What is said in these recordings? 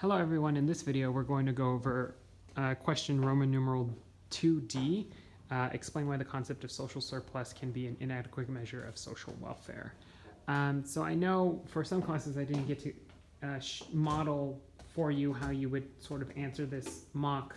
Hello everyone, in this video we're going to go over question Roman numeral 2D, explain why the concept of social surplus can be an inadequate measure of social welfare. So I know for some classes I didn't get to model for you how you would sort of answer this mock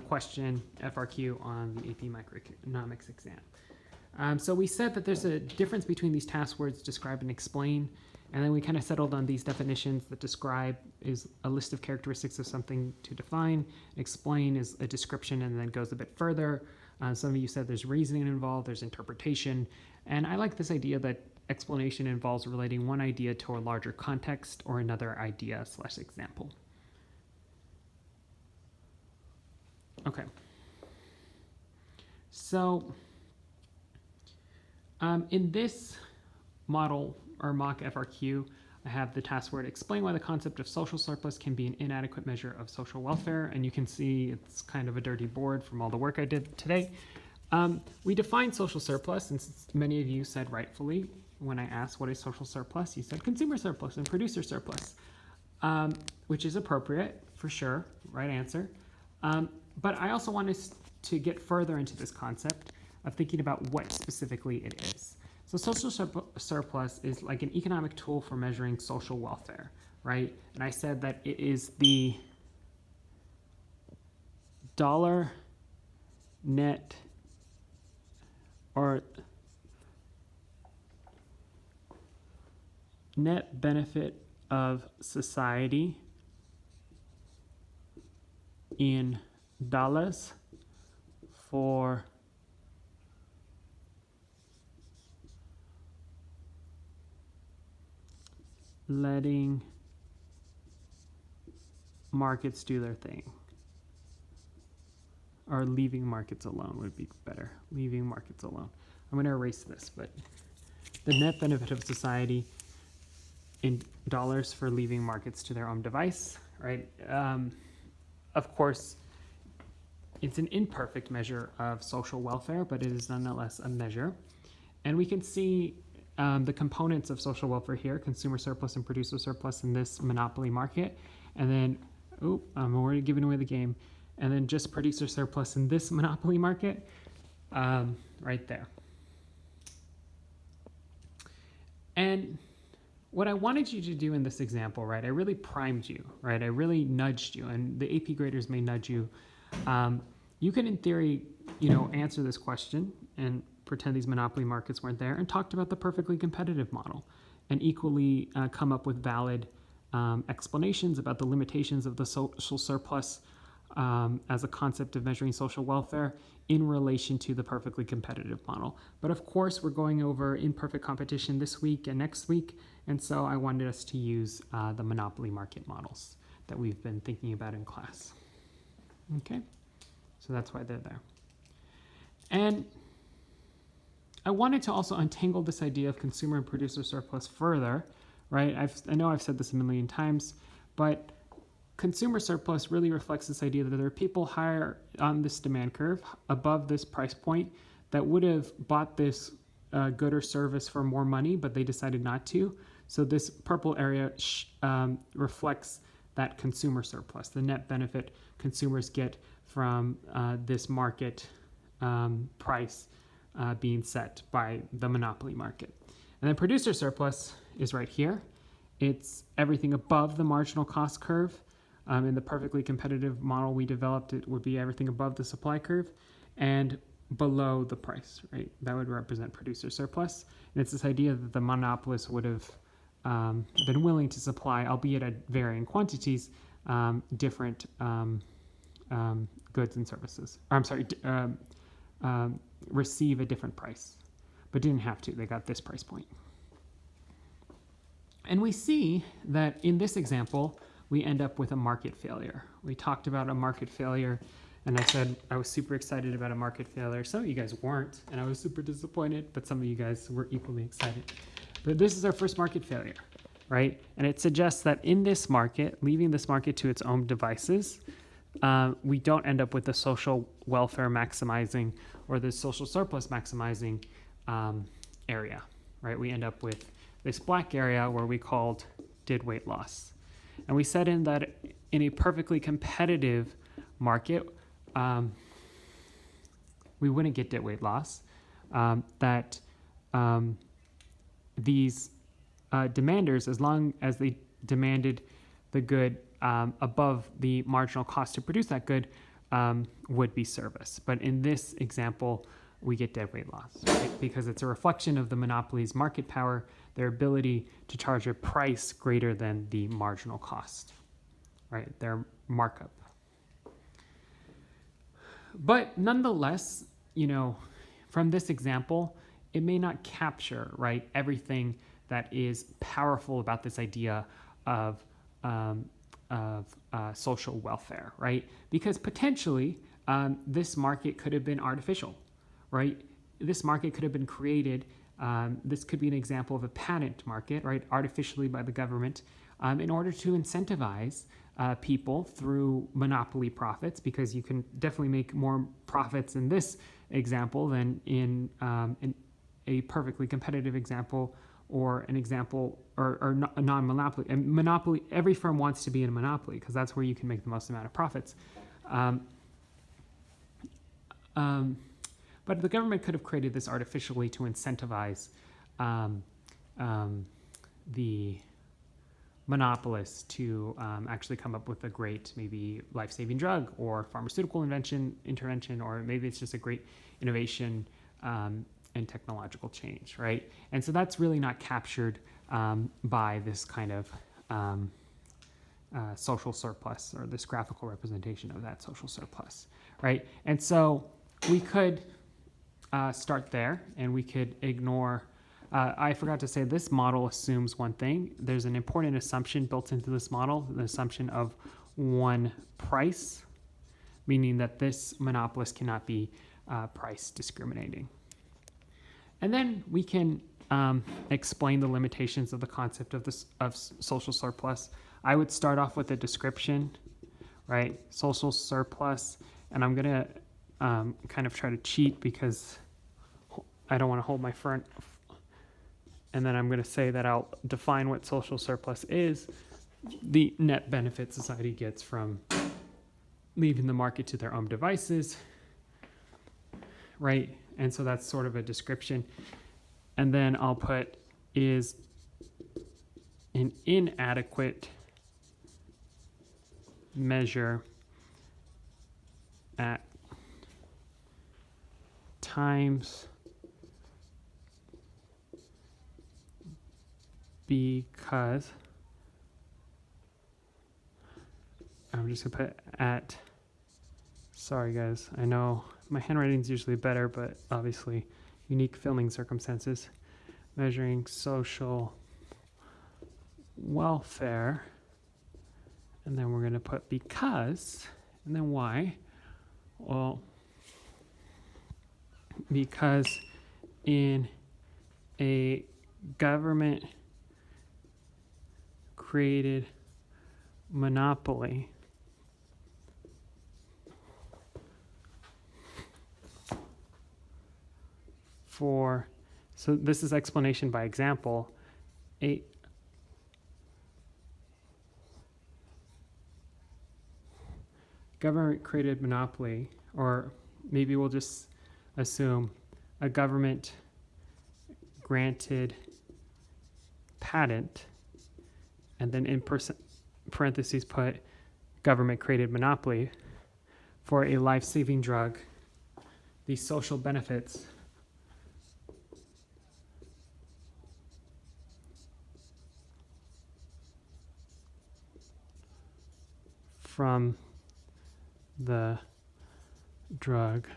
question FRQ on the AP Microeconomics exam. So we said that there's a difference between these task words describe and explain. And then we kind of settled on these definitions that describe is a list of characteristics of something to define. Explain is a description and then goes a bit further. Some of you said there's reasoning involved, there's interpretation. And I like this idea that explanation involves relating one idea to a larger context or another idea / example. Okay. So in this model or mock FRQ, I have the task word explain why the concept of social surplus can be an inadequate measure of social welfare. And you can see it's kind of a dirty board from all the work I did today. We define social surplus, and since many of you said rightfully, when I asked what is social surplus, you said consumer surplus and producer surplus, which is appropriate for sure, right answer. But I also wanted to get further into this concept of thinking about what specifically it is. So social surplus is like an economic tool for measuring social welfare, right? And I said that it is the dollar net or net benefit of society in dollars for letting markets do their thing. Or leaving markets alone would be better. Leaving markets alone. I'm going to erase this, but the net benefit of society in dollars for leaving markets to their own device, right? Of course, it's an imperfect measure of social welfare, but it is nonetheless a measure. And we can see the components of social welfare here, consumer surplus and producer surplus in this monopoly market. And then, I'm already giving away the game. And then just producer surplus in this monopoly market, right there. And what I wanted you to do in this example, right, I really primed you, right? I really nudged you, and the AP graders may nudge you. You can, in theory, answer this question and pretend these monopoly markets weren't there, and talked about the perfectly competitive model, and equally come up with valid explanations about the limitations of the social surplus as a concept of measuring social welfare in relation to the perfectly competitive model. But of course, we're going over imperfect competition this week and next week, and so I wanted us to use the monopoly market models that we've been thinking about in class. Okay, so that's why they're there. And I wanted to also untangle this idea of consumer and producer surplus further, right? I know I've said this a million times, but consumer surplus really reflects this idea that there are people higher on this demand curve, above this price point, that would have bought this good or service for more money, but they decided not to. So this purple area reflects that consumer surplus, the net benefit consumers get from this market price being set by the monopoly market. And then producer surplus is right here. It's everything above the marginal cost curve. In the perfectly competitive model we developed, it would be everything above the supply curve and below the price, right? That would represent producer surplus. And it's this idea that the monopolist would have been willing to supply, albeit at varying quantities, different goods and services. Or, I'm sorry, receive a different price, but didn't have to. They got this price point. And we see that in this example, we end up with a market failure. We talked about a market failure, and I said I was super excited about a market failure. Some of you guys weren't, and I was super disappointed, but some of you guys were equally excited. But this is our first market failure, right? And it suggests that in this market, leaving this market to its own devices, we don't end up with the social welfare maximizing or the social surplus maximizing area, right? We end up with this black area where we called did weight loss. And we said in a perfectly competitive market, we wouldn't get deadweight loss. That these demanders, as long as they demanded the good above the marginal cost to produce that good, would be service. But in this example, we get deadweight loss, right? Because it's a reflection of the monopoly's market power, their ability to charge a price greater than the marginal cost, right? Their markup. But nonetheless, from this example, it may not capture, right, everything that is powerful about this idea of social welfare, right? Because potentially this market could have been artificial, right? This market could have been created. This could be an example of a patent market, right, artificially by the government in order to incentivize people through monopoly profits, because you can definitely make more profits in this example than in a perfectly competitive example or an example or a non-monopoly. And monopoly, every firm wants to be in a monopoly because that's where you can make the most amount of profits. But the government could have created this artificially to incentivize the monopolists to actually come up with a great, maybe life-saving drug or pharmaceutical intervention, or maybe it's just a great innovation and technological change, right? And so that's really not captured by this kind of social surplus, or this graphical representation of that social surplus, right? And so we could start there, and we could ignore. I forgot to say, this model assumes one thing. There's an important assumption built into this model, the assumption of one price, meaning that this monopolist cannot be price discriminating. And then we can explain the limitations of the concept of social surplus. I would start off with a description, right? Social surplus, and I'm gonna kind of try to cheat because I don't want to hold my front. And then I'm going to say that I'll define what social surplus is: the net benefit society gets from leaving the market to their own devices, right? And so that's sort of a description. And then I'll put is an inadequate measure at times because I'm just gonna put at, sorry guys, I know my handwriting's usually better, but obviously unique filming circumstances, measuring social welfare, and then we're gonna put because, and then why? Well, because in a government created monopoly, so this is explanation by example, a government created monopoly, or maybe we'll just assume a government granted patent, and then in parentheses put government created monopoly for a life-saving drug. These social benefits from the drug,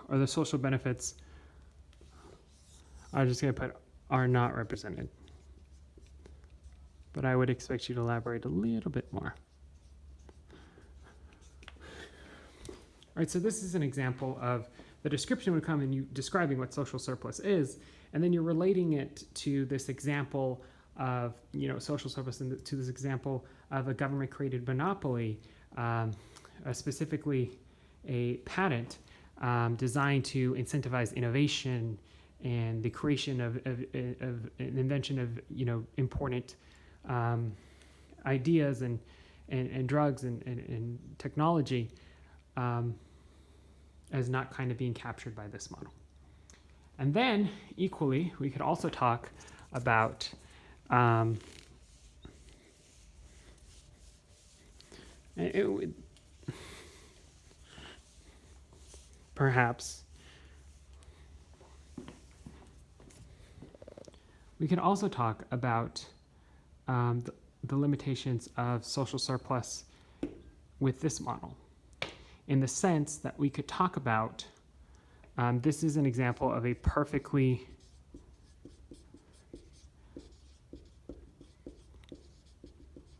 or the social benefits, I'm just going to put are not represented. But I would expect you to elaborate a little bit more. All right, so this is an example of the description would come in you describing what social surplus is, and then you're relating it to this example of social surplus, and to this example of a government-created monopoly, specifically a patent designed to incentivize innovation and the creation of an invention of important ideas and drugs and technology as not kind of being captured by this model. And then equally, we could also talk about perhaps we can also talk about the limitations of social surplus with this model, in the sense that we could talk about this is an example of a perfectly